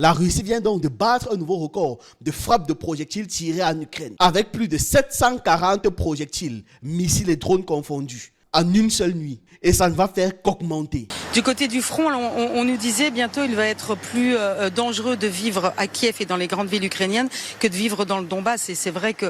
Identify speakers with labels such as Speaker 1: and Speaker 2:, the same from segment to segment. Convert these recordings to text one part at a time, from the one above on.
Speaker 1: La Russie vient donc de battre un nouveau record de frappe de projectiles tirés en Ukraine, avec plus de 740 projectiles, missiles et drones confondus, en une seule nuit. Et ça ne va faire qu'augmenter.
Speaker 2: Du côté du front, on nous disait bientôt il va être plus dangereux de vivre à Kiev et dans les grandes villes ukrainiennes que de vivre dans le Donbass. Et c'est vrai que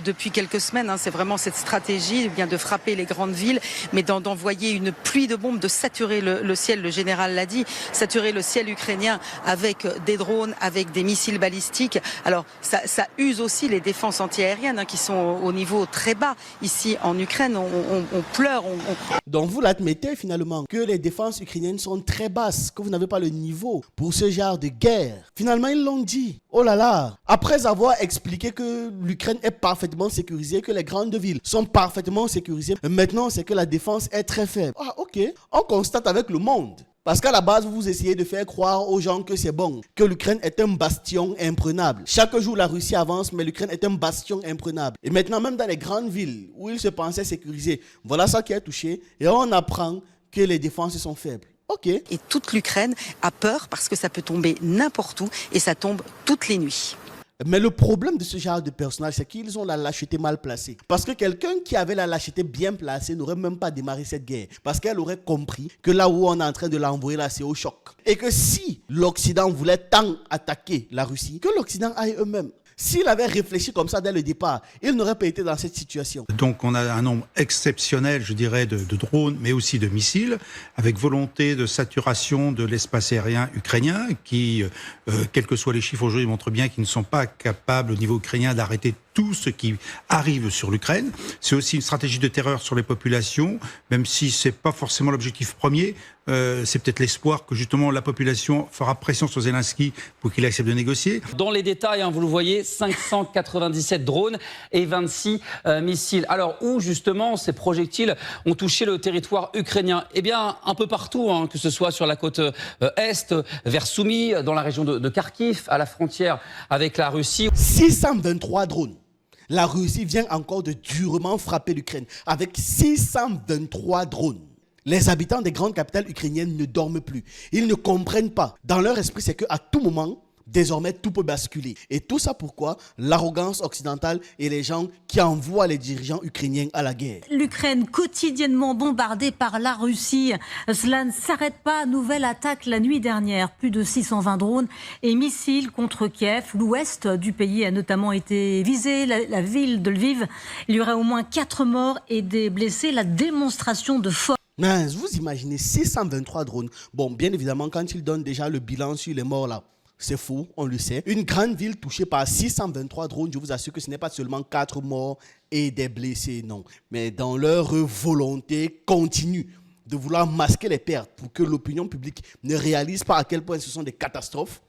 Speaker 2: depuis quelques semaines, c'est vraiment cette stratégie bien de frapper les grandes villes, mais d'envoyer une pluie de bombes, de saturer le ciel, le général l'a dit, saturer le ciel ukrainien avec des drones, avec des missiles balistiques. Alors ça use aussi les défenses antiaériennes qui sont au niveau très bas. Ici en Ukraine, on pleure.
Speaker 1: Donc vous l'admettez finalement que les défenses ukrainiennes sont très basses, que vous n'avez pas le niveau pour ce genre de guerre. Finalement, ils l'ont dit. Oh là là. Après avoir expliqué que l'Ukraine est parfaitement sécurisée, que les grandes villes sont parfaitement sécurisées, maintenant c'est que la défense est très faible. Ah ok. On constate avec le monde. Parce qu'à la base, vous essayez de faire croire aux gens que c'est bon, que l'Ukraine est un bastion imprenable. Chaque jour, la Russie avance, mais l'Ukraine est un bastion imprenable. Et maintenant, même dans les grandes villes où ils se pensaient sécurisés, voilà ça qui est touché. Et on apprend que les défenses sont faibles. Ok.
Speaker 2: Et toute l'Ukraine a peur parce que ça peut tomber n'importe où et ça tombe toutes les nuits.
Speaker 1: Mais le problème de ce genre de personnages, c'est qu'ils ont la lâcheté mal placée. Parce que quelqu'un qui avait la lâcheté bien placée n'aurait même pas démarré cette guerre. Parce qu'elle aurait compris que là où on est en train de l'envoyer, là, c'est au choc. Et que si l'Occident voulait tant attaquer la Russie, que l'Occident aille eux-mêmes. S'il avait réfléchi comme ça dès le départ, il n'aurait pas été dans cette situation.
Speaker 3: Donc on a un nombre exceptionnel, je dirais, de drones, mais aussi de missiles, avec volonté de saturation de l'espace aérien ukrainien, qui, quels que soient les chiffres aujourd'hui, montrent bien qu'ils ne sont pas capables au niveau ukrainien d'arrêter tout ce qui arrive sur l'Ukraine. C'est aussi une stratégie de terreur sur les populations, même si c'est pas forcément l'objectif premier. C'est peut-être l'espoir que justement la population fera pression sur Zelensky pour qu'il accepte de négocier.
Speaker 4: Dans les détails, vous le voyez, 597 drones et 26 missiles. Alors où justement ces projectiles ont touché le territoire ukrainien? Eh bien un peu partout, que ce soit sur la côte est, vers Soumy, dans la région de Kharkiv, à la frontière avec la Russie.
Speaker 1: 623 drones. La Russie vient encore de durement frapper l'Ukraine avec 623 drones. Les habitants des grandes capitales ukrainiennes ne dorment plus. Ils ne comprennent pas. Dans leur esprit, c'est qu'à tout moment, désormais, tout peut basculer. Et tout ça pourquoi? L'arrogance occidentale et les gens qui envoient les dirigeants ukrainiens à la guerre.
Speaker 5: L'Ukraine quotidiennement bombardée par la Russie. Cela ne s'arrête pas. Nouvelle attaque la nuit dernière. Plus de 620 drones et missiles contre Kiev. L'ouest du pays a notamment été visé. La ville de Lviv. Il y aurait au moins 4 morts et des blessés. La démonstration de force.
Speaker 1: Mais vous imaginez 623 drones. Bon, bien évidemment, quand ils donnent déjà le bilan sur les morts là, c'est faux, on le sait. Une grande ville touchée par 623 drones, je vous assure que ce n'est pas seulement 4 morts et des blessés, non. Mais dans leur volonté continue de vouloir masquer les pertes pour que l'opinion publique ne réalise pas à quel point ce sont des catastrophes,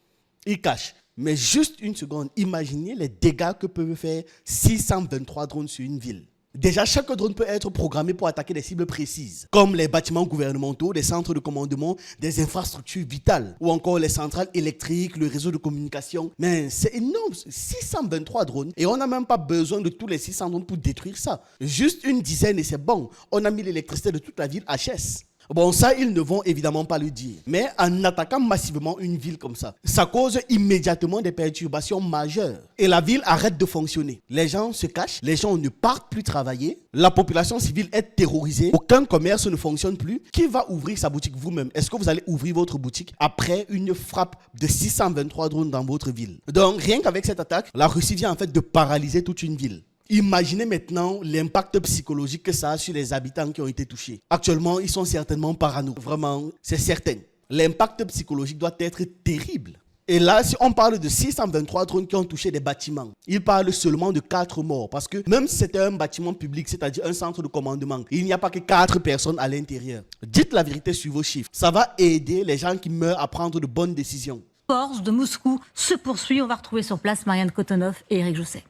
Speaker 1: ils cachent. Mais juste une seconde, imaginez les dégâts que peuvent faire 623 drones sur une ville. Déjà, chaque drone peut être programmé pour attaquer des cibles précises, comme les bâtiments gouvernementaux, les centres de commandement, des infrastructures vitales, ou encore les centrales électriques, le réseau de communication. Mais c'est énorme, 623 drones, et on n'a même pas besoin de tous les 600 drones pour détruire ça. Juste une dizaine et c'est bon. On a mis l'électricité de toute la ville HS. Bon, ça, ils ne vont évidemment pas le dire. Mais en attaquant massivement une ville comme ça cause immédiatement des perturbations majeures. Et la ville arrête de fonctionner. Les gens se cachent, les gens ne partent plus travailler, la population civile est terrorisée, aucun commerce ne fonctionne plus. Qui va ouvrir sa boutique vous-même? Est-ce que vous allez ouvrir votre boutique après une frappe de 623 drones dans votre ville? Donc, rien qu'avec cette attaque, la Russie vient en fait de paralyser toute une ville. Imaginez maintenant l'impact psychologique que ça a sur les habitants qui ont été touchés. Actuellement, ils sont certainement parano. Vraiment, c'est certain. L'impact psychologique doit être terrible. Et là, si on parle de 623 drones qui ont touché des bâtiments, il parle seulement de 4 morts. Parce que même si c'était un bâtiment public, c'est-à-dire un centre de commandement, il n'y a pas que 4 personnes à l'intérieur. Dites la vérité sur vos chiffres. Ça va aider les gens qui meurent à prendre de bonnes décisions.
Speaker 5: Force de Moscou se poursuit. On va retrouver sur place Marianne Kotonov et Eric Jousset.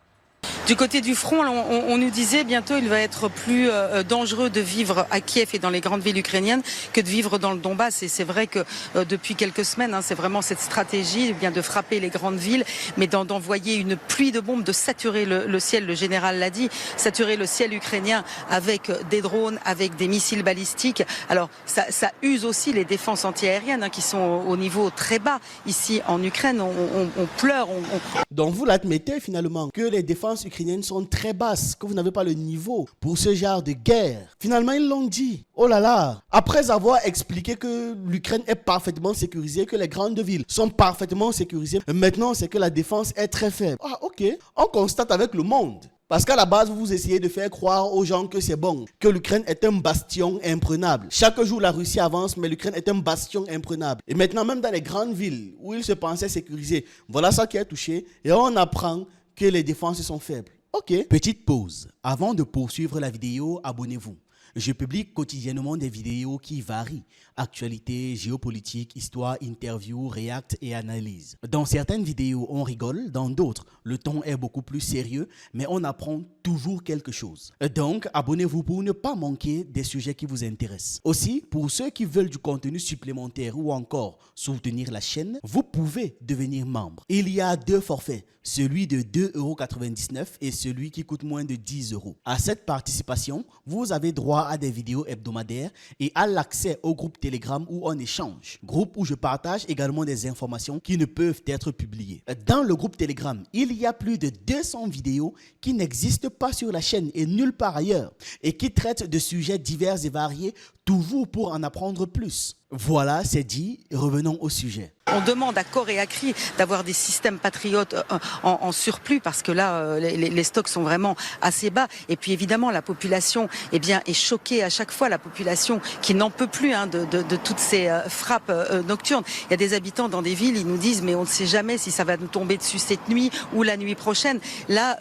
Speaker 2: Du côté du front, on nous disait bientôt il va être plus dangereux de vivre à Kiev et dans les grandes villes ukrainiennes que de vivre dans le Donbass. Et c'est vrai que depuis quelques semaines, c'est vraiment cette stratégie bien de frapper les grandes villes, mais d'envoyer une pluie de bombes, de saturer le ciel. Le général l'a dit, saturer le ciel ukrainien avec des drones, avec des missiles balistiques. Alors ça use aussi les défenses antiaériennes qui sont au niveau très bas ici en Ukraine. On pleure.
Speaker 1: Donc vous l'admettez finalement que les défenses ukrainiennes sont très basses, que vous n'avez pas le niveau pour ce genre de guerre. Finalement ils l'ont dit. Oh là là. Après avoir expliqué que l'Ukraine est parfaitement sécurisée, que les grandes villes sont parfaitement sécurisées, maintenant c'est que la défense est très faible. Ah ok. On constate avec le monde. Parce qu'à la base, vous essayez de faire croire aux gens que c'est bon, que l'Ukraine est un bastion imprenable. Chaque jour, la Russie avance, mais l'Ukraine est un bastion imprenable. Et maintenant, même dans les grandes villes où ils se pensaient sécurisés, voilà ça qui est touché. Et on apprend que les défenses sont faibles. Ok. Petite pause. Avant de poursuivre la vidéo, abonnez-vous. Je publie quotidiennement des vidéos qui varient. Actualité, géopolitique, histoire, interview, react et analyse. Dans certaines vidéos, on rigole. Dans d'autres, le ton est beaucoup plus sérieux, mais on apprend toujours quelque chose. Donc, abonnez-vous pour ne pas manquer des sujets qui vous intéressent. Aussi, pour ceux qui veulent du contenu supplémentaire ou encore soutenir la chaîne, vous pouvez devenir membre. Il y a 2 forfaits, celui de 2,99 € et celui qui coûte moins de 10 €. À cette participation, vous avez droit à des vidéos hebdomadaires et à l'accès au groupe Telegram où on échange. Groupe où je partage également des informations qui ne peuvent être publiées. Dans le groupe Telegram, il y a plus de 200 vidéos qui n'existent pas sur la chaîne et nulle part ailleurs et qui traitent de sujets divers et variés, toujours pour en apprendre plus. Voilà, c'est dit, revenons au sujet.
Speaker 2: On demande à corps et à cri d'avoir des systèmes patriotes en surplus parce que là, les stocks sont vraiment assez bas. Et puis évidemment, la population est choquée à chaque fois. La population qui n'en peut plus de toutes ces frappes nocturnes. Il y a des habitants dans des villes, ils nous disent mais on ne sait jamais si ça va nous tomber dessus cette nuit ou la nuit prochaine. Là,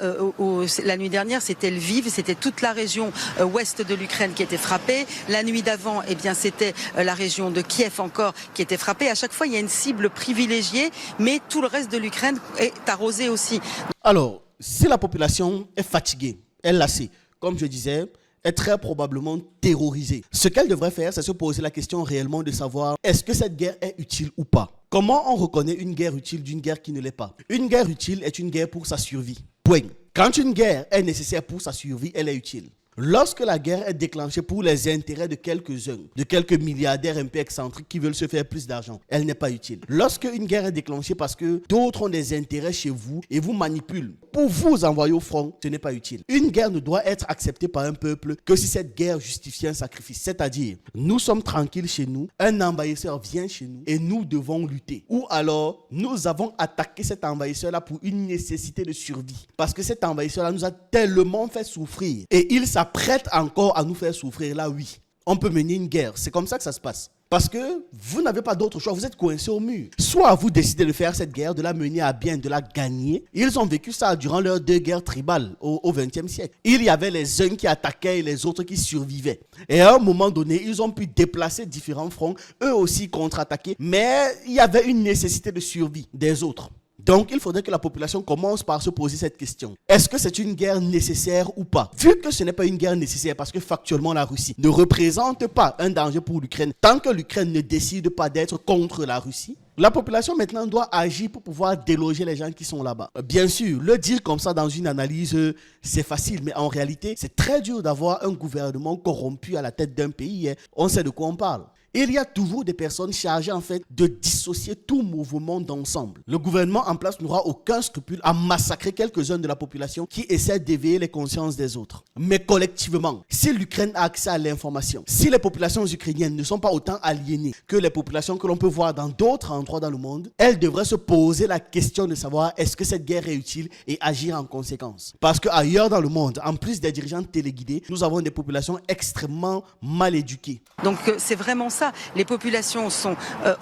Speaker 2: la nuit dernière, c'était Lviv, c'était toute la région ouest de l'Ukraine qui était frappée. La nuit d'avant, c'était la région de Kiev encore qui était frappée. À chaque fois, il y a une cible privilégiée, mais tout le reste de l'Ukraine est arrosé aussi.
Speaker 1: Alors, si la population est fatiguée, est lassée, comme je disais, est très probablement terrorisée, ce qu'elle devrait faire, c'est se poser la question réellement de savoir est-ce que cette guerre est utile ou pas. Comment on reconnaît une guerre utile d'une guerre qui ne l'est pas? Une guerre utile est une guerre pour sa survie. Point. Quand une guerre est nécessaire pour sa survie, elle est utile. Lorsque la guerre est déclenchée pour les intérêts de quelques-uns, de quelques milliardaires un peu excentriques qui veulent se faire plus d'argent, elle n'est pas utile. Lorsque une guerre est déclenchée parce que d'autres ont des intérêts chez vous et vous manipulent pour vous envoyer au front, ce n'est pas utile. Une guerre ne doit être acceptée par un peuple que si cette guerre justifie un sacrifice. C'est-à-dire, nous sommes tranquilles chez nous, un envahisseur vient chez nous et nous devons lutter. Ou alors, nous avons attaqué cet envahisseur-là pour une nécessité de survie. Parce que cet envahisseur-là nous a tellement fait souffrir et il s'apprête encore à nous faire souffrir. Là, oui, on peut mener une guerre. C'est comme ça que ça se passe. Parce que vous n'avez pas d'autre choix, vous êtes coincé au mur. Soit vous décidez de faire cette guerre, de la mener à bien, de la gagner. Ils ont vécu ça durant leurs 2 guerres tribales au XXe siècle. Il y avait les uns qui attaquaient et les autres qui survivaient. Et à un moment donné, ils ont pu déplacer différents fronts, eux aussi contre-attaquer. Mais il y avait une nécessité de survie des autres. Donc, il faudrait que la population commence par se poser cette question. Est-ce que c'est une guerre nécessaire ou pas? Vu que ce n'est pas une guerre nécessaire parce que factuellement la Russie ne représente pas un danger pour l'Ukraine, tant que l'Ukraine ne décide pas d'être contre la Russie, la population maintenant doit agir pour pouvoir déloger les gens qui sont là-bas. Bien sûr, le dire comme ça dans une analyse, c'est facile, mais en réalité, c'est très dur d'avoir un gouvernement corrompu à la tête d'un pays. On sait de quoi on parle. Il y a toujours des personnes chargées en fait de dissocier tout mouvement d'ensemble. Le gouvernement en place n'aura aucun scrupule à massacrer quelques-uns de la population qui essaient d'éveiller les consciences des autres. Mais collectivement, si l'Ukraine a accès à l'information, si les populations ukrainiennes ne sont pas autant aliénées que les populations que l'on peut voir dans d'autres endroits dans le monde, elles devraient se poser la question de savoir est-ce que cette guerre est utile et agir en conséquence. Parce qu'ailleurs dans le monde, en plus des dirigeants téléguidés, nous avons des populations extrêmement mal éduquées.
Speaker 2: Donc c'est vraiment ça. Les populations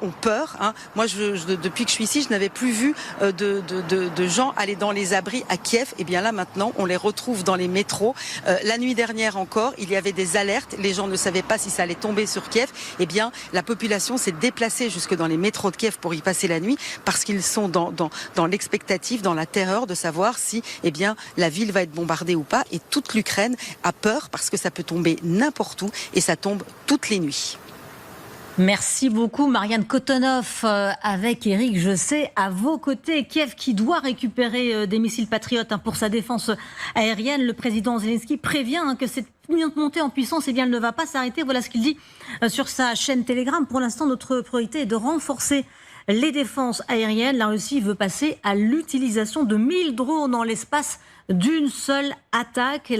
Speaker 2: ont peur. Hein. Moi, depuis que je suis ici, je n'avais plus vu de gens aller dans les abris à Kiev. Et bien là, maintenant, on les retrouve dans les métros. La nuit dernière encore, il y avait des alertes. Les gens ne savaient pas si ça allait tomber sur Kiev. Eh bien, la population s'est déplacée jusque dans les métros de Kiev pour y passer la nuit parce qu'ils sont dans l'expectative, dans la terreur de savoir si, eh bien, la ville va être bombardée ou pas. Et toute l'Ukraine a peur parce que ça peut tomber n'importe où et ça tombe toutes les nuits.
Speaker 5: Merci beaucoup Marianne Kotonov avec Éric Jessé à vos côtés. Kiev qui doit récupérer des missiles patriotes pour sa défense aérienne. Le président Zelensky prévient que cette montée en puissance, elle ne va pas s'arrêter. Voilà ce qu'il dit sur sa chaîne Telegram. Pour l'instant, notre priorité est de renforcer les défenses aériennes. La Russie veut passer à l'utilisation de 1000 drones dans l'espace d'une seule attaque.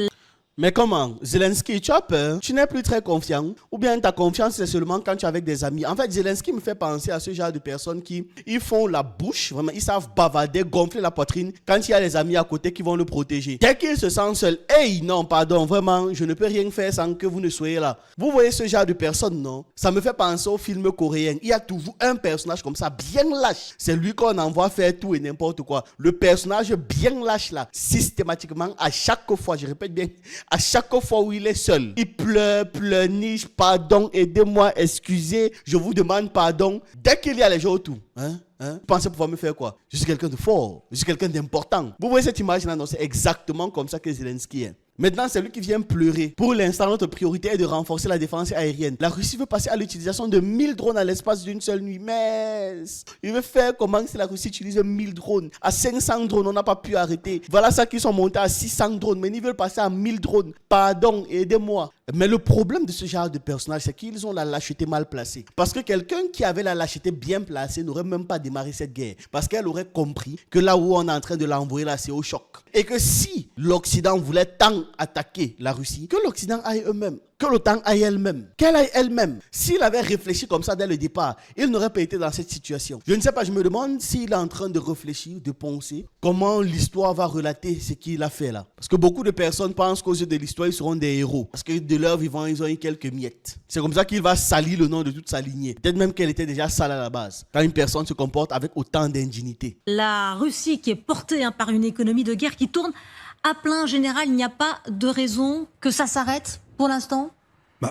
Speaker 1: Mais comment? Zelensky, tu as peur? Tu n'es plus très confiant? Ou bien ta confiance, c'est seulement quand tu es avec des amis? En fait, Zelensky me fait penser à ce genre de personnes qui ils font la bouche, vraiment, ils savent bavarder, gonfler la poitrine quand il y a les amis à côté qui vont le protéger. Dès qu'il se sent seul, hey, non, pardon, vraiment, je ne peux rien faire sans que vous ne soyez là. Vous voyez ce genre de personnes, non? Ça me fait penser au film coréen. Il y a toujours un personnage comme ça, bien lâche. C'est lui qu'on envoie faire tout et n'importe quoi. Le personnage bien lâche là, systématiquement, à chaque fois, je répète bien, à chaque fois où il est seul, il pleurniche, pardon, aidez-moi, excusez, je vous demande pardon. Dès qu'il y a les gens autour, vous pensez pouvoir me faire quoi? Je suis quelqu'un de fort, je suis quelqu'un d'important. Vous voyez cette image-là? Non, c'est exactement comme ça que Zelensky est. Maintenant, c'est lui qui vient pleurer. Pour l'instant, notre priorité est de renforcer la défense aérienne. La Russie veut passer à l'utilisation de 1000 drones à l'espace d'une seule nuit. Mais il veut faire comment si la Russie utilise 1000 drones? À 500 drones, on n'a pas pu arrêter. Voilà ça qu'ils sont montés à 600 drones. Mais ils veulent passer à 1000 drones. Pardon, aidez-moi. Mais le problème de ce genre de personnages, c'est qu'ils ont la lâcheté mal placée. Parce que quelqu'un qui avait la lâcheté bien placée n'aurait même pas démarré cette guerre. Parce qu'elle aurait compris que là où on est en train de l'envoyer, là, c'est au choc. Et que si l'Occident voulait tant attaquer la Russie, que l'Occident aille eux-mêmes, que l'OTAN aille elle-même, qu'elle aille elle-même. S'il avait réfléchi comme ça dès le départ, il n'aurait pas été dans cette situation. Je ne sais pas, je me demande s'il est en train de réfléchir, de penser comment l'histoire va relater ce qu'il a fait là. Parce que beaucoup de personnes pensent qu'aux yeux de l'histoire, ils seront des héros. Parce que de leur vivant, ils ont eu quelques miettes. C'est comme ça qu'il va salir le nom de toute sa lignée. Peut-être même qu'elle était déjà sale à la base. Quand une personne se comporte avec autant d'indignité.
Speaker 5: La Russie qui est portée par une économie de guerre qui tourne à plein général, il n'y a pas de raison que ça s'arrête pour l'instant?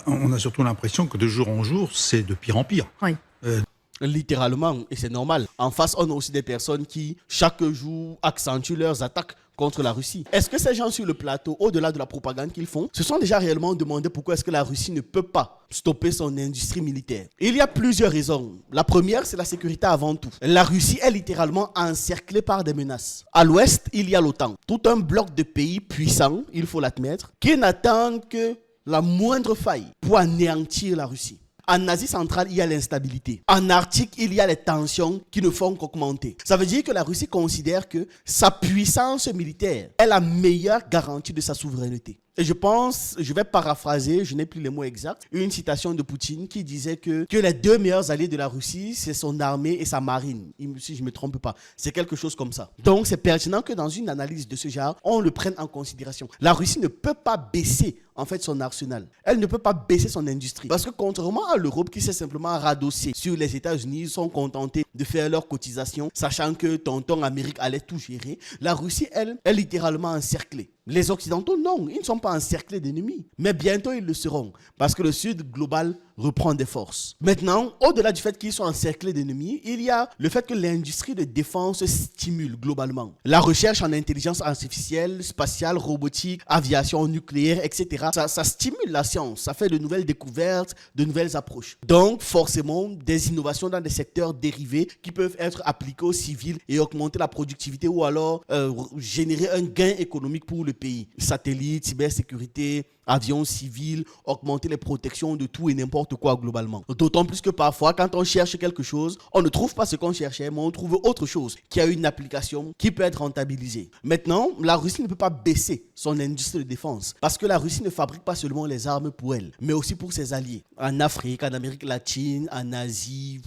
Speaker 3: On a surtout l'impression que de jour en jour, c'est de pire en pire.
Speaker 5: Oui.
Speaker 1: Littéralement, et c'est normal. En face, on a aussi des personnes qui, chaque jour, accentuent leurs attaques contre la Russie. Est-ce que ces gens sur le plateau, au-delà de la propagande qu'ils font, se sont déjà réellement demandé pourquoi est-ce que la Russie ne peut pas stopper son industrie militaire? Il y a plusieurs raisons. La première, c'est la sécurité avant tout. La Russie est littéralement encerclée par des menaces. À l'ouest, il y a l'OTAN. Tout un bloc de pays puissants, il faut l'admettre, qui n'attendent que la moindre faille pour anéantir la Russie. En Asie centrale, il y a l'instabilité. En Arctique, il y a les tensions qui ne font qu'augmenter. Ça veut dire que la Russie considère que sa puissance militaire est la meilleure garantie de sa souveraineté. Et je pense, je vais paraphraser, je n'ai plus les mots exacts, une citation de Poutine qui disait que les deux meilleurs alliés de la Russie, c'est son armée et sa marine. Si je ne me trompe pas, c'est quelque chose comme ça. Donc c'est pertinent que dans une analyse de ce genre, on le prenne en considération. La Russie ne peut pas baisser en fait son arsenal. Elle ne peut pas baisser son industrie. Parce que contrairement à l'Europe qui s'est simplement radossée sur les États-Unis, ils sont contentés de faire leurs cotisations, sachant que tonton Amérique allait tout gérer. La Russie, elle, est littéralement encerclée. Les Occidentaux, non, ils ne sont pas encerclés d'ennemis. Mais bientôt, ils le seront. Parce que le Sud global reprend des forces. Maintenant, au-delà du fait qu'ils sont encerclés d'ennemis, il y a le fait que l'industrie de défense stimule globalement. La recherche en intelligence artificielle, spatiale, robotique, aviation nucléaire, etc. Ça stimule la science. Ça fait de nouvelles découvertes, de nouvelles approches. Donc, forcément, des innovations dans des secteurs dérivés qui peuvent être appliqués aux civils et augmenter la productivité ou alors générer un gain économique pour le pays. Satellites, cybersécurité, avions civils, augmenter les protections de tout et n'importe quoi globalement. D'autant plus que parfois, quand on cherche quelque chose, on ne trouve pas ce qu'on cherchait, mais on trouve autre chose qui a une application qui peut être rentabilisée. Maintenant, la Russie ne peut pas baisser son industrie de défense parce que la Russie ne fabrique pas seulement les armes pour elle, mais aussi pour ses alliés. En Afrique, en Amérique latine, en Asie...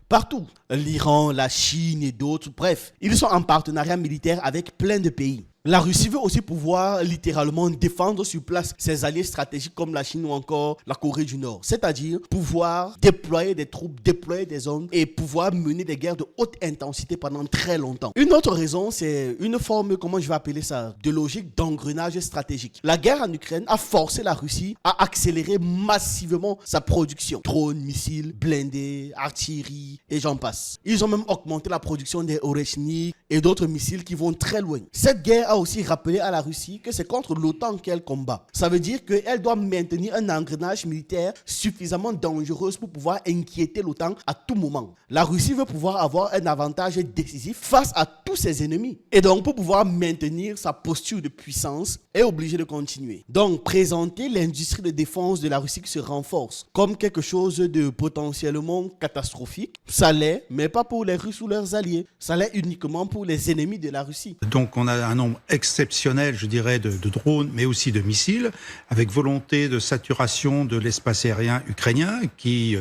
Speaker 1: Partout, l'Iran, la Chine et d'autres, bref, ils sont en partenariat militaire avec plein de pays. La Russie veut aussi pouvoir littéralement défendre sur place ses alliés stratégiques comme la Chine ou encore la Corée du Nord. C'est-à-dire pouvoir déployer des troupes, déployer des zones et pouvoir mener des guerres de haute intensité pendant très longtemps. Une autre raison, c'est une forme, comment je vais appeler ça, de logique d'engrenage stratégique. La guerre en Ukraine a forcé la Russie à accélérer massivement sa production. Drones, missiles, blindés, artillerie et j'en passe. Ils ont même augmenté la production des Oreshnik et d'autres missiles qui vont très loin. Cette guerre a aussi rappelé à la Russie que c'est contre l'OTAN qu'elle combat. Ça veut dire qu'elle doit maintenir un engrenage militaire suffisamment dangereux pour pouvoir inquiéter l'OTAN à tout moment. La Russie veut pouvoir avoir un avantage décisif face à tous ses ennemis. Et donc, pour pouvoir maintenir sa posture de puissance, est obligée de continuer. Donc, présenter l'industrie de défense de la Russie qui se renforce comme quelque chose de potentiellement catastrophique, ça l'est, mais pas pour les Russes ou leurs alliés. Ça l'est uniquement pour les ennemis de la Russie.
Speaker 3: Donc on a un nombre exceptionnel, je dirais, de drones, mais aussi de missiles, avec volonté de saturation de l'espace aérien ukrainien, qui,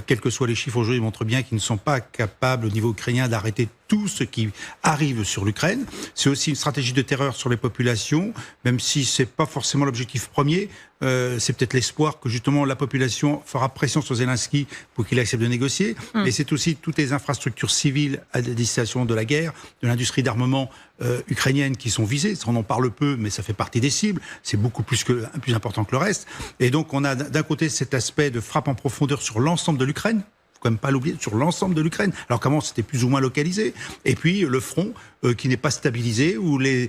Speaker 3: quels que soient les chiffres aujourd'hui, montrent bien qu'ils ne sont pas capables au niveau ukrainien d'arrêter tout ce qui arrive sur l'Ukraine. C'est aussi une stratégie de terreur sur les populations, même si c'est pas forcément l'objectif premier. C'est peut-être l'espoir que justement la population fera pression sur Zelensky pour qu'il accepte de négocier. Mais c'est aussi toutes les infrastructures civiles à destination de la guerre, de l'industrie d'armement ukrainienne qui sont visées. On en parle peu, mais ça fait partie des cibles. C'est beaucoup plus important que le reste. Et donc on a d'un côté cet aspect de frappe en profondeur sur l'ensemble de l'Ukraine. Quand même pas l'oublier, sur l'ensemble de l'Ukraine. Alors qu'avant, c'était plus ou moins localisé. Et puis, le front qui n'est pas stabilisé, où les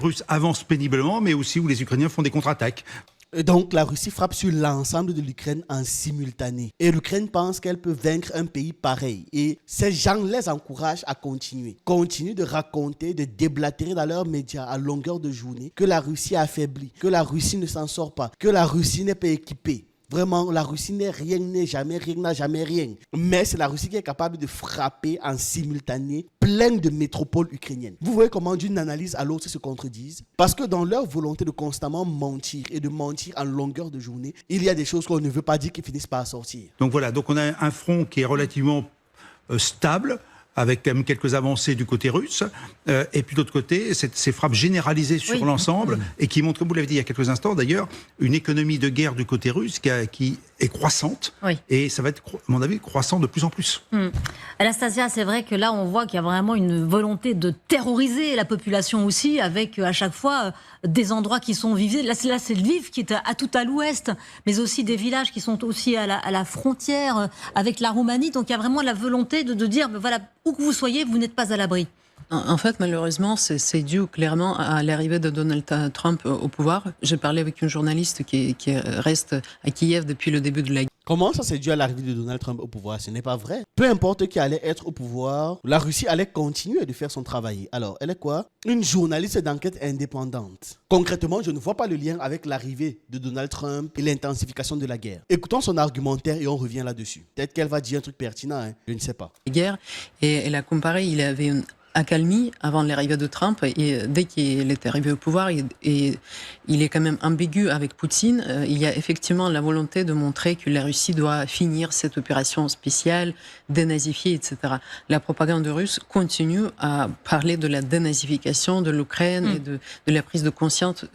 Speaker 3: Russes avancent péniblement, mais aussi où les Ukrainiens font des contre-attaques.
Speaker 1: Et donc, la Russie frappe sur l'ensemble de l'Ukraine en simultané. Et l'Ukraine pense qu'elle peut vaincre un pays pareil. Et ces gens les encouragent à continuer. Continuent de raconter, de déblatérer dans leurs médias à longueur de journée que la Russie est affaiblie, que la Russie ne s'en sort pas, que la Russie n'est pas équipée. Vraiment, la Russie n'est rien, n'est jamais rien, n'a jamais rien. Mais c'est la Russie qui est capable de frapper en simultané plein de métropoles ukrainiennes. Vous voyez comment d'une analyse à l'autre se contredisent? Parce que dans leur volonté de constamment mentir et de mentir en longueur de journée, il y a des choses qu'on ne veut pas dire qui finissent par sortir.
Speaker 3: Donc voilà, donc on a un front qui est relativement stable, avec quand même quelques avancées du côté russe, et puis de l'autre côté, ces frappes généralisées sur l'ensemble, et qui montrent, comme vous l'avez dit il y a quelques instants d'ailleurs, une économie de guerre du côté russe qui est croissante, et ça va être, à mon avis, croissant de plus en plus.
Speaker 5: Anastasia, c'est vrai que là, on voit qu'il y a vraiment une volonté de terroriser la population aussi, avec à chaque fois des endroits qui sont visés. Là, c'est Lviv qui est tout à l'ouest, mais aussi des villages qui sont aussi à la frontière avec la Roumanie. Donc, il y a vraiment la volonté de dire, ben voilà, où que vous soyez, vous n'êtes pas à l'abri.
Speaker 6: En fait, malheureusement, c'est dû clairement à l'arrivée de Donald Trump au pouvoir. J'ai parlé avec une journaliste qui reste à Kiev depuis le début de la guerre.
Speaker 1: Comment ça c'est dû à l'arrivée de Donald Trump au pouvoir? Ce n'est pas vrai. Peu importe qui allait être au pouvoir, la Russie allait continuer de faire son travail. Alors, elle est quoi? Une journaliste d'enquête indépendante. Concrètement, je ne vois pas le lien avec l'arrivée de Donald Trump et l'intensification de la guerre. Écoutons son argumentaire et on revient là-dessus. Peut-être qu'elle va dire un truc pertinent, hein? Je ne sais pas.
Speaker 6: Guerre, et elle a comparé, il avait une accalmie avant l'arrivée de Trump, et dès qu'il est arrivé au pouvoir, il est quand même ambigu avec Poutine. Il y a effectivement la volonté de montrer que la Russie doit finir cette opération spéciale, dénazifier, etc. La propagande russe continue à parler de la dénazification de l'Ukraine et de la prise de conscience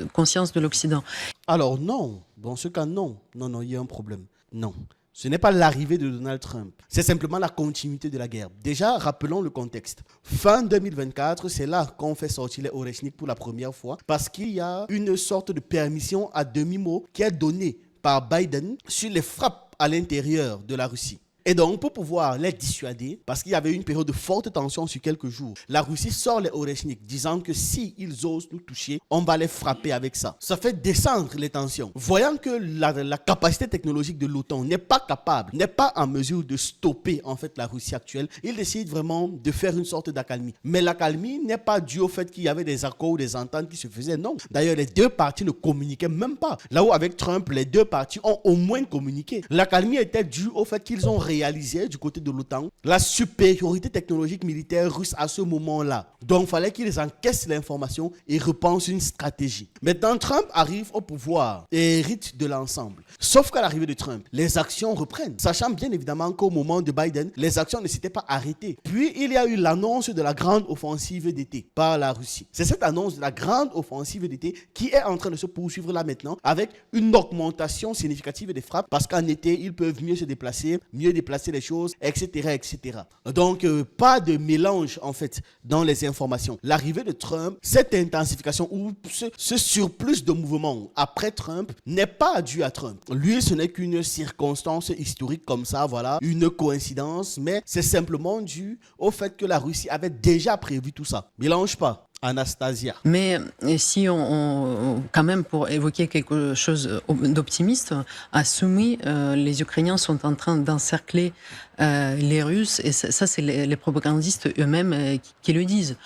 Speaker 6: de l'Occident.
Speaker 1: Alors non, dans ce cas non, il y a un problème. Non. Ce n'est pas l'arrivée de Donald Trump, c'est simplement la continuité de la guerre. Déjà, rappelons le contexte. Fin 2024, c'est là qu'on fait sortir les Oreshnik pour la première fois, parce qu'il y a une sorte de permission à demi-mot qui est donnée par Biden sur les frappes à l'intérieur de la Russie. Et donc, pour pouvoir les dissuader, parce qu'il y avait une période de forte tension sur quelques jours, la Russie sort les Oreshnik, disant que s'ils osent nous toucher, on va les frapper avec ça. Ça fait descendre les tensions. Voyant que la capacité technologique de l'OTAN n'est pas capable, n'est pas en mesure de stopper en fait la Russie actuelle, ils décident vraiment de faire une sorte d'accalmie. Mais l'accalmie n'est pas due au fait qu'il y avait des accords ou des ententes qui se faisaient, non. D'ailleurs, les deux parties ne communiquaient même pas. Là où avec Trump, les deux parties ont au moins communiqué. L'accalmie était due au fait qu'ils ont réussi réalisait du côté de l'OTAN la supériorité technologique militaire russe à ce moment-là. Donc, il fallait qu'ils encaissent l'information et repensent une stratégie. Maintenant, Trump arrive au pouvoir et hérite de l'ensemble. Sauf qu'à l'arrivée de Trump, les actions reprennent. Sachant bien évidemment qu'au moment de Biden, les actions ne s'étaient pas arrêtées. Puis, il y a eu l'annonce de la grande offensive d'été par la Russie. C'est cette annonce de la grande offensive d'été qui est en train de se poursuivre là maintenant avec une augmentation significative des frappes parce qu'en été, ils peuvent mieux se déplacer, mieux déplacer les choses, etc. etc. Donc, pas de mélange en fait dans les informations. L'arrivée de Trump, cette intensification ou ce surplus de mouvements après Trump n'est pas dû à Trump. Lui, ce n'est qu'une circonstance historique comme ça, voilà, une coïncidence, mais c'est simplement dû au fait que la Russie avait déjà prévu tout ça. Mélange pas. Anastasia.
Speaker 6: Mais si quand même, pour évoquer quelque chose d'optimiste, à Soumy, les Ukrainiens sont en train d'encercler les Russes, et ça c'est les propagandistes eux-mêmes qui le disent.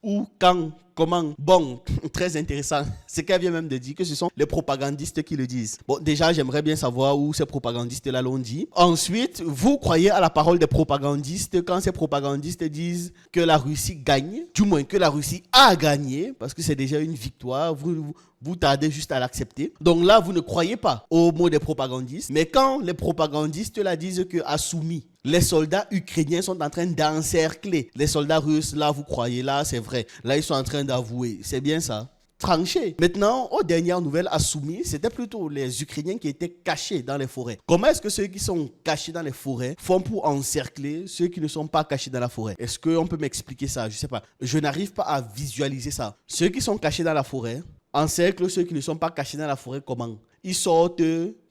Speaker 1: Où, quand, comment? Bon, très intéressant. C'est qu'elle vient même de dire que ce sont les propagandistes qui le disent. Bon, déjà, j'aimerais bien savoir où ces propagandistes-là l'ont dit. Ensuite, vous croyez à la parole des propagandistes quand ces propagandistes disent que la Russie gagne, du moins que la Russie a gagné, parce que c'est déjà une victoire, vous tardez juste à l'accepter. Donc là, vous ne croyez pas aux mots des propagandistes. Mais quand les propagandistes là disent qu'à Soumy, les soldats ukrainiens sont en train d'encercler les soldats russes, là, vous croyez, là, c'est vrai. Là, ils sont en train d'avouer. C'est bien ça. Tranché. Maintenant, aux dernières nouvelles, à Soumy, c'était plutôt les Ukrainiens qui étaient cachés dans les forêts. Comment est-ce que ceux qui sont cachés dans les forêts font pour encercler ceux qui ne sont pas cachés dans la forêt? Est-ce qu'on peut m'expliquer ça? Je ne sais pas. Je n'arrive pas à visualiser ça. Ceux qui sont cachés dans la forêt encerclent ceux qui ne sont pas cachés dans la forêt comment? Ils sortent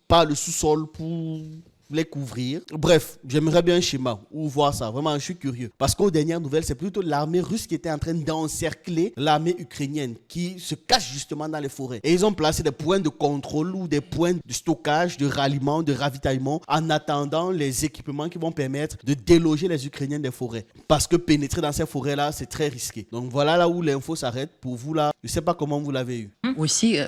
Speaker 1: par le sous-sol pour les couvrir. Bref, j'aimerais bien un schéma ou voir ça. Vraiment, je suis curieux. Parce qu'aux dernières nouvelles, c'est plutôt l'armée russe qui était en train d'encercler l'armée ukrainienne qui se cache justement dans les forêts. Et ils ont placé des points de contrôle ou des points de stockage, de ralliement, de ravitaillement en attendant les équipements qui vont permettre de déloger les Ukrainiens des forêts. Parce que pénétrer dans ces forêts-là, c'est très risqué. Donc voilà là où l'info s'arrête. Pour vous là, je ne sais pas comment vous l'avez eu.
Speaker 6: Aussi,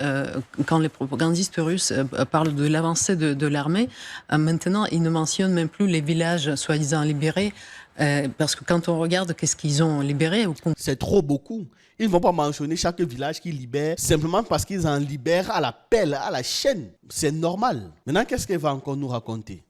Speaker 6: quand les propagandistes russes parlent de l'avancée de l'armée, maintenant, ils ne mentionnent même plus les villages soi-disant libérés, parce que quand on regarde qu'est-ce qu'ils ont libéré...
Speaker 1: C'est trop beaucoup. Ils ne vont pas mentionner chaque village qu'ils libèrent simplement parce qu'ils en libèrent à la pelle, à la chaîne. C'est normal. Maintenant, qu'est-ce qu'elle va encore nous raconter?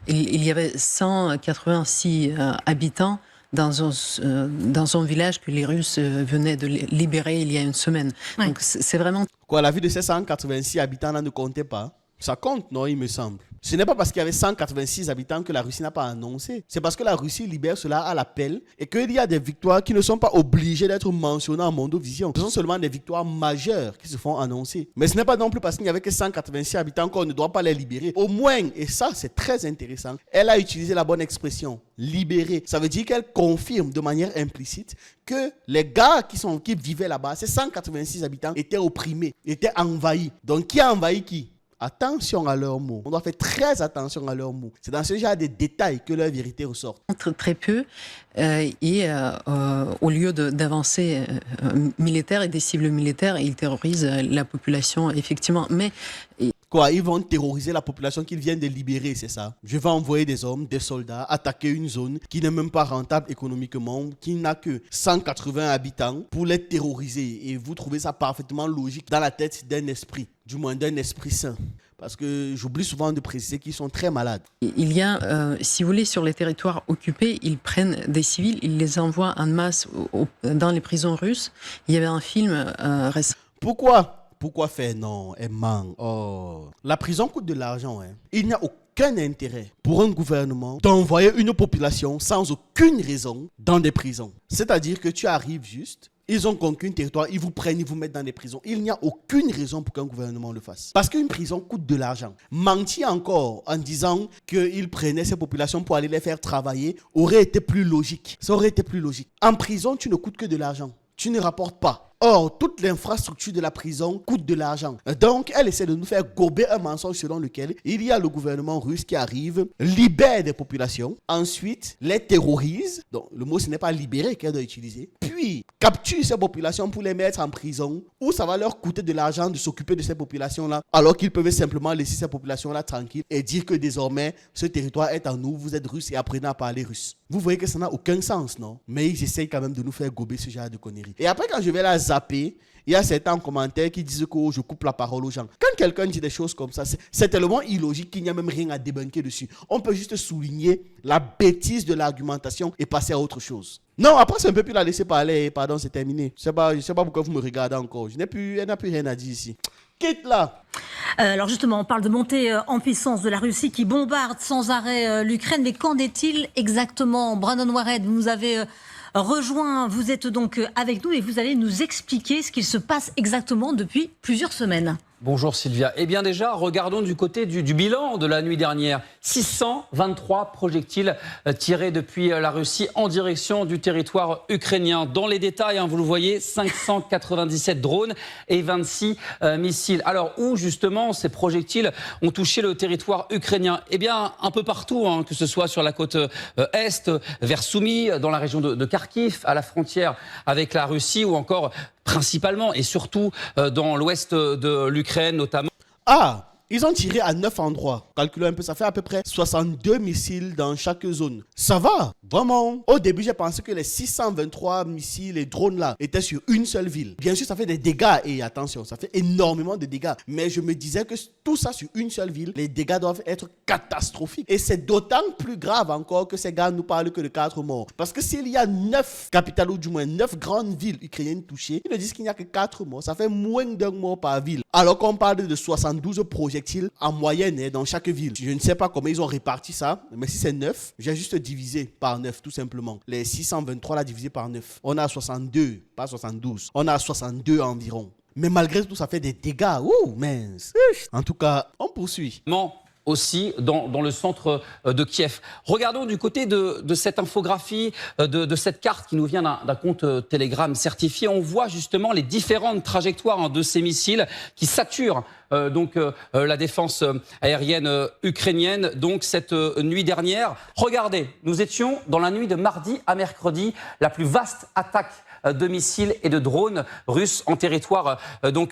Speaker 6: Il y avait 186 habitants dans un village que les Russes venaient de libérer il y a une semaine. Ouais. Donc c'est vraiment...
Speaker 1: Quoi, la vie de ces 186 habitants là ne comptait pas? Ça compte, non, il me semble. Ce n'est pas parce qu'il y avait 186 habitants que la Russie n'a pas annoncé. C'est parce que la Russie libère cela à l'appel et qu'il y a des victoires qui ne sont pas obligées d'être mentionnées en Mondovision. Ce sont seulement des victoires majeures qui se font annoncer. Mais ce n'est pas non plus parce qu'il n'y avait que 186 habitants qu'on ne doit pas les libérer. Au moins, et ça c'est très intéressant, elle a utilisé la bonne expression, libérer. Ça veut dire qu'elle confirme de manière implicite que les gars qui vivaient là-bas, ces 186 habitants étaient opprimés, étaient envahis. Donc qui a envahi qui? Attention à leurs mots. On doit faire très attention à leurs mots. C'est dans ce genre de détails que leur vérité ressort.
Speaker 6: Très peu. Au lieu d'avancer militaire et des cibles militaires, ils terrorisent la population, effectivement. Mais...
Speaker 1: Quoi, ils vont terroriser la population qu'ils viennent de libérer, c'est ça? Je vais envoyer des hommes, des soldats, attaquer une zone qui n'est même pas rentable économiquement, qui n'a que 180 habitants pour les terroriser. Et vous trouvez ça parfaitement logique dans la tête d'un esprit, du moins d'un esprit sain. Parce que j'oublie souvent de préciser qu'ils sont très malades.
Speaker 6: Il y a, si vous voulez, sur les territoires occupés, ils prennent des civils, ils les envoient en masse dans les prisons russes. Il y avait un film récent.
Speaker 1: Pourquoi faire? Non, elle manque. Oh. La prison coûte de l'argent. Hein. Il n'y a aucun intérêt pour un gouvernement d'envoyer une population sans aucune raison dans des prisons. C'est-à-dire que tu arrives juste, ils ont conquis un territoire, ils vous prennent, ils vous mettent dans des prisons. Il n'y a aucune raison pour qu'un gouvernement le fasse. Parce qu'une prison coûte de l'argent. Mentir encore en disant qu'ils prenaient ces populations pour aller les faire travailler aurait été plus logique. Ça aurait été plus logique. En prison, tu ne coûtes que de l'argent. Tu ne rapportes pas. Or, toute l'infrastructure de la prison coûte de l'argent. Donc, elle essaie de nous faire gober un mensonge selon lequel il y a le gouvernement russe qui arrive, libère des populations, ensuite les terrorise. Donc, le mot, ce n'est pas libérer qu'elle doit utiliser. Puis, oui, capturent ces populations pour les mettre en prison, ou ça va leur coûter de l'argent de s'occuper de ces populations-là, alors qu'ils peuvent simplement laisser ces populations-là tranquilles et dire que désormais, ce territoire est à nous, vous êtes russes et apprenez à parler russe. Vous voyez que ça n'a aucun sens, non? Mais ils essayent quand même de nous faire gober ce genre de conneries. Et après, quand je vais la zapper, il y a certains commentaires qui disent que je coupe la parole aux gens. Quand quelqu'un dit des choses comme ça, c'est tellement illogique qu'il n'y a même rien à débunker dessus. On peut juste souligner la bêtise de l'argumentation et passer à autre chose. Non, après, c'est un peu plus la laisser parler. Pardon, c'est terminé. Je ne sais pas pourquoi vous me regardez encore. Elle n'a plus rien à dire ici. Quitte là.
Speaker 5: Alors justement, on parle de montée en puissance de la Russie qui bombarde sans arrêt l'Ukraine. Mais qu'en est-il exactement? Brandon Warhead, vous nous avez rejoint, vous êtes donc avec nous et vous allez nous expliquer ce qu'il se passe exactement depuis plusieurs semaines.
Speaker 4: Bonjour Sylvia. Eh bien déjà, regardons du côté du bilan de la nuit dernière. 623 projectiles tirés depuis la Russie en direction du territoire ukrainien. Dans les détails, vous le voyez, 597 drones et 26 missiles. Alors où justement ces projectiles ont touché le territoire ukrainien? Eh bien un peu partout, que ce soit sur la côte est, vers Soumy, dans la région de Kharkiv, à la frontière avec la Russie, ou encore principalement et surtout dans l'ouest de l'Ukraine notamment.
Speaker 1: Ah, ils ont tiré à 9 endroits. Calculons un peu, ça fait à peu près 62 missiles dans chaque zone. Ça va, vraiment. Au début, j'ai pensé que les 623 missiles et drones là étaient sur une seule ville. Bien sûr, ça fait des dégâts. Et attention, ça fait énormément de dégâts. Mais je me disais que tout ça sur une seule ville, les dégâts doivent être catastrophiques. Et c'est d'autant plus grave encore que ces gars nous parlent que de 4 morts. Parce que s'il y a 9 capitales, ou du moins 9 grandes villes ukrainiennes touchées, ils nous disent qu'il n'y a que 4 morts. Ça fait moins d'un mort par ville. Alors qu'on parle de 72 projectiles en moyenne dans chaque ville. Je ne sais pas comment ils ont réparti ça, mais si c'est 9, j'ai juste divisé par 9 tout simplement. Les 623 là divisé par 9. On a 62, pas 72. On a 62 environ. Mais malgré tout, ça fait des dégâts. Ouh, mince. En tout cas, on poursuit.
Speaker 4: Aussi dans le centre de Kiev. Regardons du côté de cette infographie, de cette carte qui nous vient d'un compte Telegram certifié. On voit justement les différentes trajectoires de ces missiles qui saturent la défense aérienne ukrainienne. Donc cette nuit dernière, regardez, nous étions dans la nuit de mardi à mercredi, la plus vaste attaque de missiles et de drones russes en territoire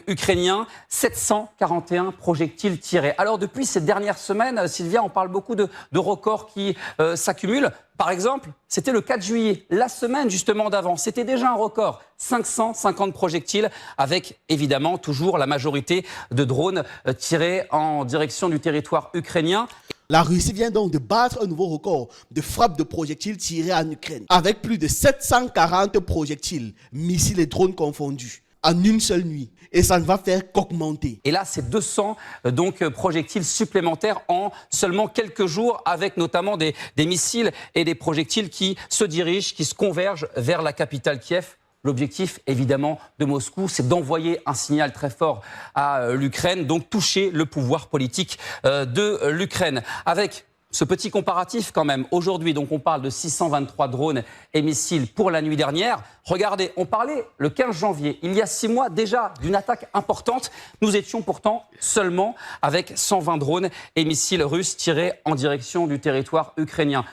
Speaker 4: ukrainien, 741 projectiles tirés. Alors depuis ces dernières semaines, Sylvia, on parle beaucoup de records qui s'accumulent. Par exemple, c'était le 4 juillet, la semaine justement d'avant, c'était déjà un record, 550 projectiles avec évidemment toujours la majorité de drones tirés en direction du territoire ukrainien.
Speaker 1: La Russie vient donc de battre un nouveau record de frappe de projectiles tirés en Ukraine, avec plus de 740 projectiles, missiles et drones confondus, en une seule nuit. Et ça ne va faire qu'augmenter.
Speaker 4: Et là, c'est 200 projectiles supplémentaires en seulement quelques jours, avec notamment des missiles et des projectiles qui se dirigent, qui se convergent vers la capitale Kiev. L'objectif, évidemment, de Moscou, c'est d'envoyer un signal très fort à l'Ukraine, donc toucher le pouvoir politique de l'Ukraine. Avec ce petit comparatif quand même, aujourd'hui, donc on parle de 623 drones et missiles pour la nuit dernière. Regardez, on parlait le 15 janvier, il y a 6 mois déjà, d'une attaque importante. Nous étions pourtant seulement avec 120 drones et missiles russes tirés en direction du territoire ukrainien.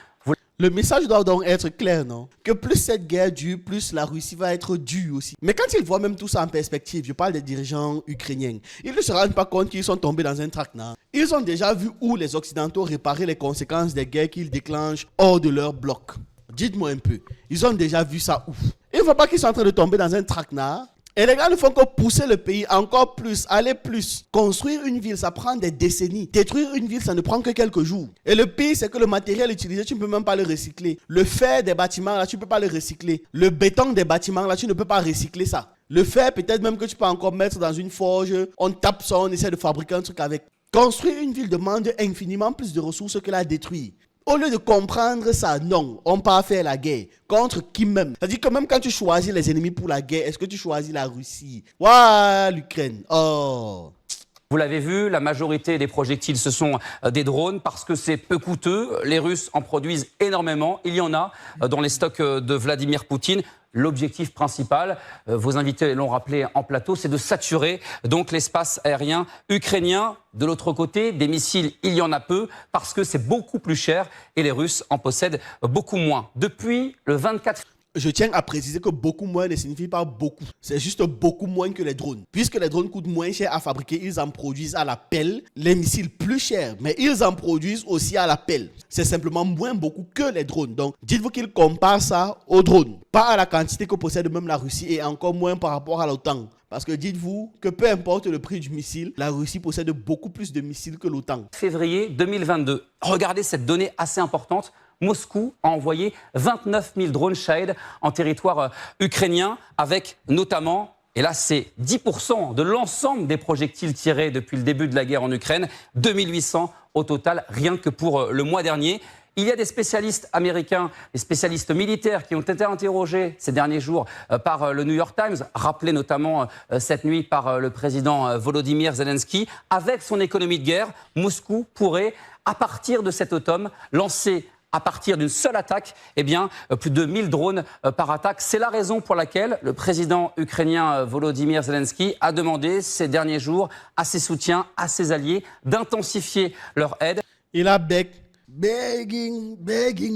Speaker 1: Le message doit donc être clair, non? Que plus cette guerre dure, plus la Russie va être dure aussi. Mais quand ils voient même tout ça en perspective, je parle des dirigeants ukrainiens, ils ne se rendent pas compte qu'ils sont tombés dans un traquenard. Ils ont déjà vu où les Occidentaux réparaient les conséquences des guerres qu'ils déclenchent hors de leur bloc. Dites-moi un peu, ils ont déjà vu ça où? Ils ne voient pas qu'ils sont en train de tomber dans un traquenard? Et les gars ne font que pousser le pays encore plus, aller plus. Construire une ville, ça prend des décennies. Détruire une ville, ça ne prend que quelques jours. Et le pire, c'est que le matériel utilisé, tu ne peux même pas le recycler. Le fer des bâtiments, là, tu ne peux pas le recycler. Le béton des bâtiments, là, tu ne peux pas recycler ça. Le fer, peut-être même que tu peux encore mettre dans une forge. On tape ça, on essaie de fabriquer un truc avec. Construire une ville demande infiniment plus de ressources que la détruire. Au lieu de comprendre ça, non, on part faire la guerre. Contre qui même? C'est-à-dire que même quand tu choisis les ennemis pour la guerre, est-ce que tu choisis la Russie? Ouah, l'Ukraine. Oh.
Speaker 4: Vous l'avez vu, la majorité des projectiles, ce sont des drones parce que c'est peu coûteux. Les Russes en produisent énormément. Il y en a dans les stocks de Vladimir Poutine. L'objectif principal, vos invités l'ont rappelé en plateau, c'est de saturer donc l'espace aérien ukrainien. De l'autre côté, des missiles, il y en a peu parce que c'est beaucoup plus cher et les Russes en possèdent beaucoup moins. Depuis le 24...
Speaker 1: Je tiens à préciser que beaucoup moins ne signifie pas beaucoup. C'est juste beaucoup moins que les drones. Puisque les drones coûtent moins cher à fabriquer, ils en produisent à la pelle. Les missiles plus chers, mais ils en produisent aussi à la pelle. C'est simplement moins beaucoup que les drones. Donc, dites-vous qu'ils comparent ça aux drones. Pas à la quantité que possède même la Russie et encore moins par rapport à l'OTAN. Parce que dites-vous que peu importe le prix du missile, la Russie possède beaucoup plus de missiles que l'OTAN.
Speaker 4: Février 2022. Regardez cette donnée assez importante. Moscou a envoyé 29 000 drones Shahed en territoire ukrainien, avec notamment, et là c'est 10% de l'ensemble des projectiles tirés depuis le début de la guerre en Ukraine, 2800 au total, rien que pour le mois dernier. Il y a des spécialistes américains, des spécialistes militaires qui ont été interrogés ces derniers jours par le New York Times, rappelés notamment cette nuit par le président Volodymyr Zelensky. Avec son économie de guerre, Moscou pourrait, à partir de cet automne, lancer à partir d'une seule attaque, plus de 1000 drones par attaque. C'est la raison pour laquelle le président ukrainien Volodymyr Zelensky a demandé ces derniers jours à ses soutiens, à ses alliés, d'intensifier leur aide.
Speaker 1: Il a begging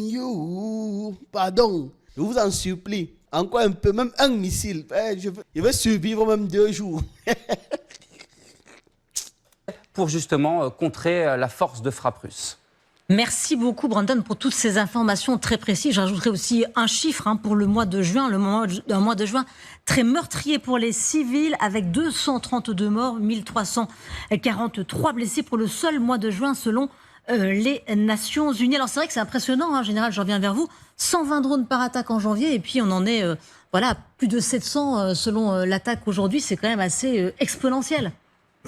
Speaker 1: you, pardon, je vous en supplie, encore un peu, même un missile, je vais survivre même 2 jours.
Speaker 4: Pour justement contrer la force de frappe russe.
Speaker 5: Merci beaucoup Brandon pour toutes ces informations très précises. J'ajouterai aussi un chiffre pour le mois de juin, un mois de juin très meurtrier pour les civils avec 232 morts, 1343 blessés pour le seul mois de juin selon les Nations Unies. Alors c'est vrai que c'est impressionnant, général, je reviens vers vous. 120 drones par attaque en janvier et puis on en est plus de 700 selon l'attaque aujourd'hui. C'est quand même assez exponentiel.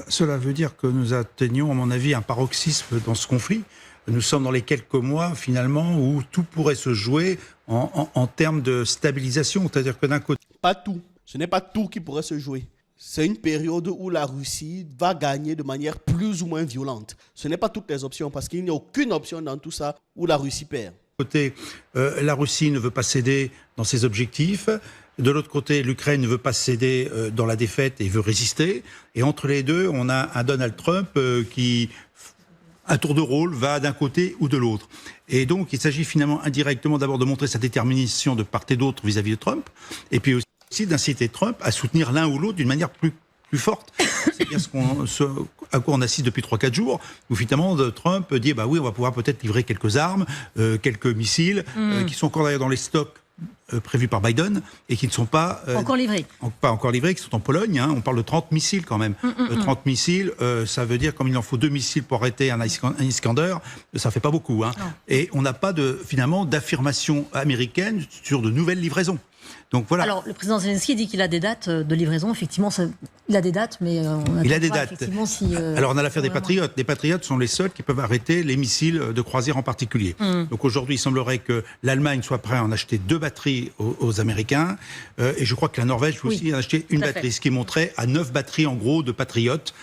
Speaker 3: Cela veut dire que nous atteignons, à mon avis, un paroxysme dans ce conflit. Nous sommes dans les quelques mois, finalement, où tout pourrait se jouer en termes de stabilisation. C'est-à-dire que d'un côté...
Speaker 1: Pas tout. Ce n'est pas tout qui pourrait se jouer. C'est une période où la Russie va gagner de manière plus ou moins violente. Ce n'est pas toutes les options, parce qu'il n'y a aucune option dans tout ça où la Russie perd.
Speaker 3: Côté, la Russie ne veut pas céder dans ses objectifs. De l'autre côté, l'Ukraine ne veut pas céder dans la défaite et veut résister. Et entre les deux, on a un Donald Trump qui, à tour de rôle, va d'un côté ou de l'autre. Et donc, il s'agit finalement indirectement d'abord de montrer sa détermination de part et d'autre vis-à-vis de Trump, et puis aussi d'inciter Trump à soutenir l'un ou l'autre d'une manière plus forte. C'est bien à quoi on assiste depuis 3-4 jours, où finalement Trump dit oui, on va pouvoir peut-être livrer quelques armes, quelques missiles, qui sont encore d'ailleurs dans les stocks prévus par Biden et qui ne sont pas
Speaker 5: encore livrés.
Speaker 3: Pas encore livrés, qui sont en Pologne. On parle de 30 missiles quand même. 30 missiles, ça veut dire comme il en faut 2 missiles pour arrêter un Iskander, ça fait pas beaucoup. Et on n'a pas finalement d'affirmation américaine sur de nouvelles livraisons. Donc voilà.
Speaker 5: Alors, le président Zelensky dit qu'il a des dates de livraison. Effectivement, il a des dates, mais
Speaker 3: il a des dates. Alors, on a l'affaire des Patriotes. Les Patriotes sont les seuls qui peuvent arrêter les missiles de croisière en particulier. Donc aujourd'hui, il semblerait que l'Allemagne soit prête à en acheter 2 batteries aux Américains. Et je crois que la Norvège veut aussi en acheter une batterie, ce qui monterait à 9 batteries, en gros, de Patriotes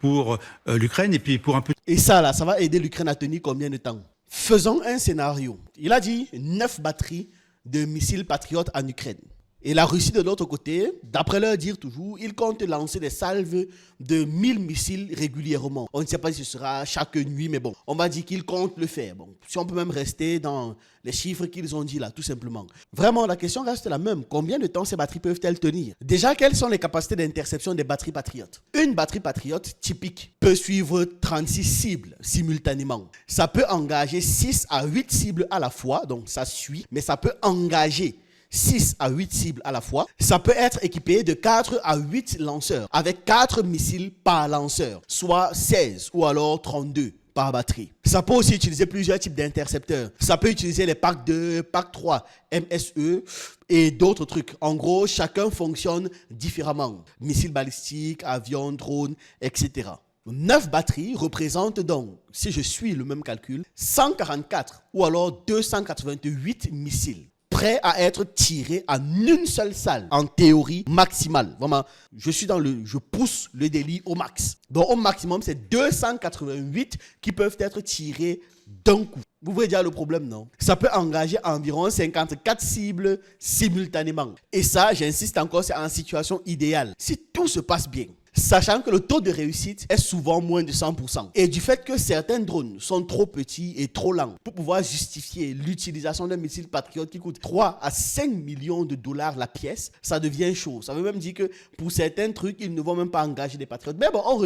Speaker 3: pour l'Ukraine. Et puis pour un peu...
Speaker 1: Et ça va aider l'Ukraine à tenir combien de temps? Faisons un scénario. Il a dit 9 batteries de missiles patriotes en Ukraine. Et la Russie, de l'autre côté, d'après leur dire toujours, ils comptent lancer des salves de 1000 missiles régulièrement. On ne sait pas si ce sera chaque nuit, mais bon, on va dire qu'ils comptent le faire. Bon, si on peut même rester dans les chiffres qu'ils ont dit là, tout simplement. Vraiment, la question reste la même. Combien de temps ces batteries peuvent-elles tenir? Déjà, quelles sont les capacités d'interception des batteries patriotes? Une batterie patriote typique peut suivre 36 cibles simultanément. Ça peut engager 6 à 8 cibles à la fois, donc ça suit, mais ça peut engager 6 à 8 cibles à la fois. Ça peut être équipé de 4 à 8 lanceurs, avec 4 missiles par lanceur, soit 16 ou alors 32 par batterie. Ça peut aussi utiliser plusieurs types d'intercepteurs. Ça peut utiliser les PAC 2, PAC 3, MSE et d'autres trucs. En gros, chacun fonctionne différemment. Missiles balistiques, avions, drones, etc. 9 batteries représentent donc, si je suis le même calcul, 144 ou alors 288 missiles prêts à être tirés en une seule salle, en théorie maximale. Vraiment, je pousse le délit au max. Donc au maximum, c'est 288 qui peuvent être tirés d'un coup. Vous voyez déjà le problème, non? Ça peut engager environ 54 cibles simultanément. Et ça, j'insiste encore, c'est en situation idéale. Si tout se passe bien, sachant que le taux de réussite est souvent moins de 100%. Et du fait que certains drones sont trop petits et trop lents pour pouvoir justifier l'utilisation d'un missile Patriot qui coûte 3 à 5 millions de dollars la pièce, ça devient chaud. Ça veut même dire que pour certains trucs, ils ne vont même pas engager des Patriotes. Mais bon, on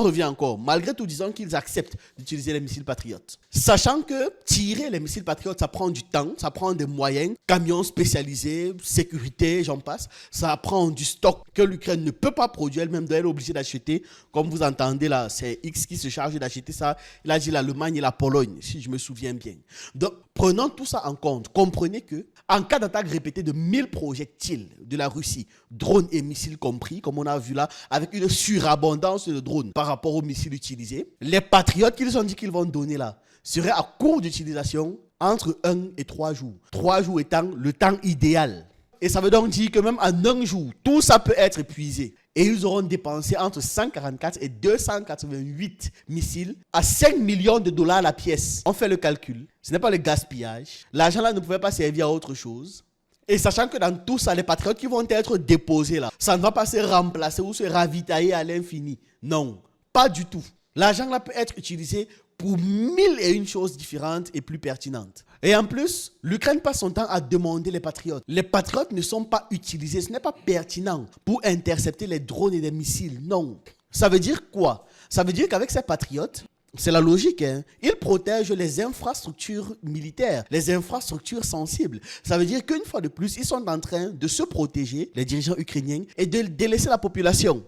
Speaker 1: revient encore. Malgré tout, disons qu'ils acceptent d'utiliser les missiles Patriot. Sachant que tirer les missiles Patriot, ça prend du temps, ça prend des moyens, camions spécialisés, sécurité, j'en passe. Ça prend du stock que l'Ukraine ne peut pas produire, elle-même doit être obligée d'acheter. Comme vous entendez là, c'est X qui se charge d'acheter ça. Il a dit l'Allemagne et la Pologne, si je me souviens bien. Donc, prenant tout ça en compte, comprenez que en cas d'attaque répétée de 1000 projectiles de la Russie, drones et missiles compris, comme on a vu là, avec une surabondance de drones par rapport aux missiles utilisés, les patriotes qu'ils ont dit qu'ils vont donner là seraient à court d'utilisation entre 1 et 3 jours. 3 jours étant le temps idéal. Et ça veut donc dire que même en 1 jour, tout ça peut être épuisé. Et ils auront dépensé entre 144 et 288 missiles à 5 millions de dollars la pièce. On fait le calcul. Ce n'est pas le gaspillage. L'argent là ne pouvait pas servir à autre chose. Et sachant que dans tout ça, les patriotes qui vont être déposés là, ça ne va pas se remplacer ou se ravitailler à l'infini. Non, pas du tout. L'argent là peut être utilisé pour 1001 choses différentes et plus pertinentes. Et en plus, l'Ukraine passe son temps à demander les patriotes. Les patriotes ne sont pas utilisés, ce n'est pas pertinent pour intercepter les drones et les missiles, non. Ça veut dire quoi? Ça veut dire qu'avec ces patriotes, c'est la logique, hein? Ils protègent les infrastructures militaires, les infrastructures sensibles. Ça veut dire qu'une fois de plus, ils sont en train de se protéger, les dirigeants ukrainiens, et de délaisser la population.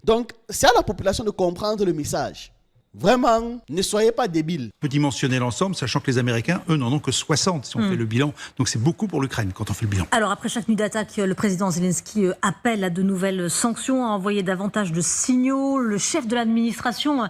Speaker 1: Donc, c'est à la population de comprendre le message. Vraiment, ne soyez pas débiles.
Speaker 3: On peut dimensionner l'ensemble, sachant que les Américains, eux, n'en ont que 60 si on fait le bilan. Donc c'est beaucoup pour l'Ukraine quand on fait le bilan.
Speaker 5: Alors après chaque nuit d'attaque, le président Zelensky appelle à de nouvelles sanctions, à envoyer davantage de signaux. Le chef de l'administration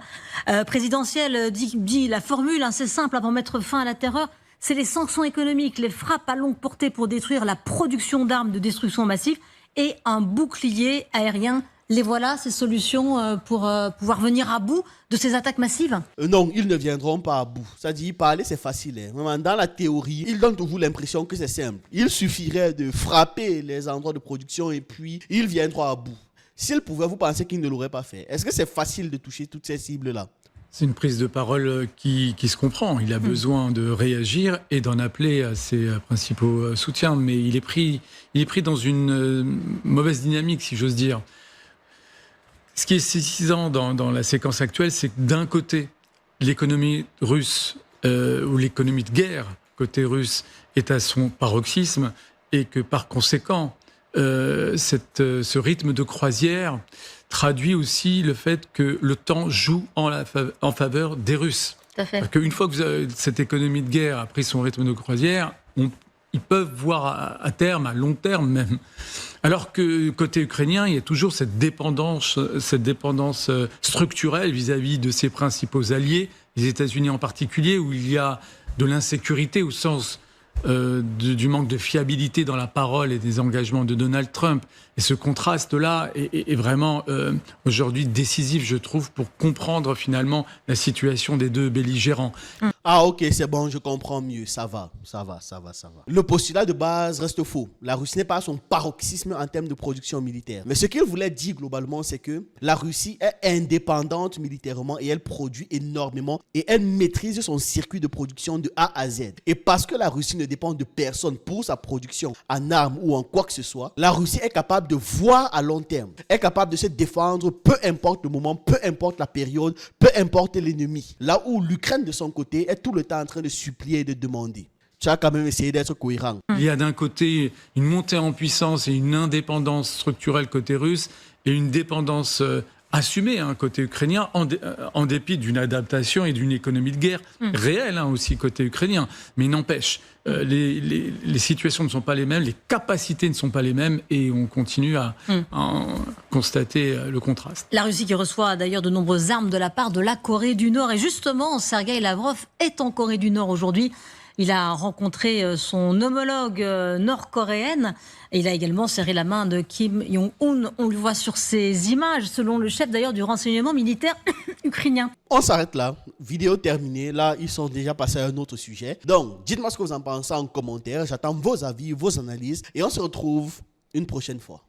Speaker 5: présidentielle dit la formule, c'est simple, pour mettre fin à la terreur, c'est les sanctions économiques, les frappes à longue portée pour détruire la production d'armes de destruction massive et un bouclier aérien. Les voilà, ces solutions pour pouvoir venir à bout de ces attaques massives?
Speaker 1: Non, ils ne viendront pas à bout. Ça dit, parler, c'est facile. Hein. Dans la théorie, ils donnent toujours l'impression que c'est simple. Il suffirait de frapper les endroits de production et puis ils viendront à bout. S'ils pouvaient, vous pensez qu'ils ne l'auraient pas fait? Est-ce que c'est facile de toucher toutes ces cibles-là?
Speaker 7: C'est une prise de parole qui se comprend. Il a besoin de réagir et d'en appeler à ses principaux soutiens. Mais il est pris dans une mauvaise dynamique, si j'ose dire. Ce qui est saisissant dans la séquence actuelle, c'est que d'un côté, l'économie russe, ou l'économie de guerre côté russe, est à son paroxysme et que par conséquent, ce rythme de croisière traduit aussi le fait que le temps joue en faveur des Russes.
Speaker 5: Tout à fait.
Speaker 7: Parce qu'une fois que cette économie de guerre a pris son rythme de croisière, ils peuvent voir à terme, à long terme même. Alors que côté ukrainien, il y a toujours cette dépendance structurelle vis-à-vis de ses principaux alliés, les États-Unis en particulier, où il y a de l'insécurité au sens du manque de fiabilité dans la parole et des engagements de Donald Trump. Et ce contraste-là est vraiment aujourd'hui décisif, je trouve, pour comprendre finalement la situation des deux belligérants.
Speaker 1: Ah ok, c'est bon, je comprends mieux, ça va. Le postulat de base reste faux. La Russie n'est pas à son paroxysme en termes de production militaire. Mais ce qu'il voulait dire globalement, c'est que la Russie est indépendante militairement et elle produit énormément et elle maîtrise son circuit de production de A à Z. Et parce que la Russie ne dépend de personne pour sa production en armes ou en quoi que ce soit, la Russie est capable de voir à long terme, est capable de se défendre peu importe le moment, peu importe la période, peu importe l'ennemi. Là où l'Ukraine de son côté est tout le temps en train de supplier et de demander. Tu as quand même essayé d'être cohérent.
Speaker 7: Il y a d'un côté une montée en puissance et une indépendance structurelle côté russe et une dépendance assumée côté ukrainien en dépit d'une adaptation et d'une économie de guerre réelle aussi côté ukrainien. Mais il n'empêche, les situations ne sont pas les mêmes, les capacités ne sont pas les mêmes et on continue à constater le contraste.
Speaker 5: La Russie qui reçoit d'ailleurs de nombreuses armes de la part de la Corée du Nord. Et justement, Sergueï Lavrov est en Corée du Nord aujourd'hui. Il a rencontré son homologue nord-coréenne et il a également serré la main de Kim Jong-un. On le voit sur ces images, selon le chef d'ailleurs du renseignement militaire ukrainien.
Speaker 1: On s'arrête là. Vidéo terminée. Là, ils sont déjà passés à un autre sujet. Donc, dites-moi ce que vous en pensez en commentaire. J'attends vos avis, vos analyses et on se retrouve une prochaine fois.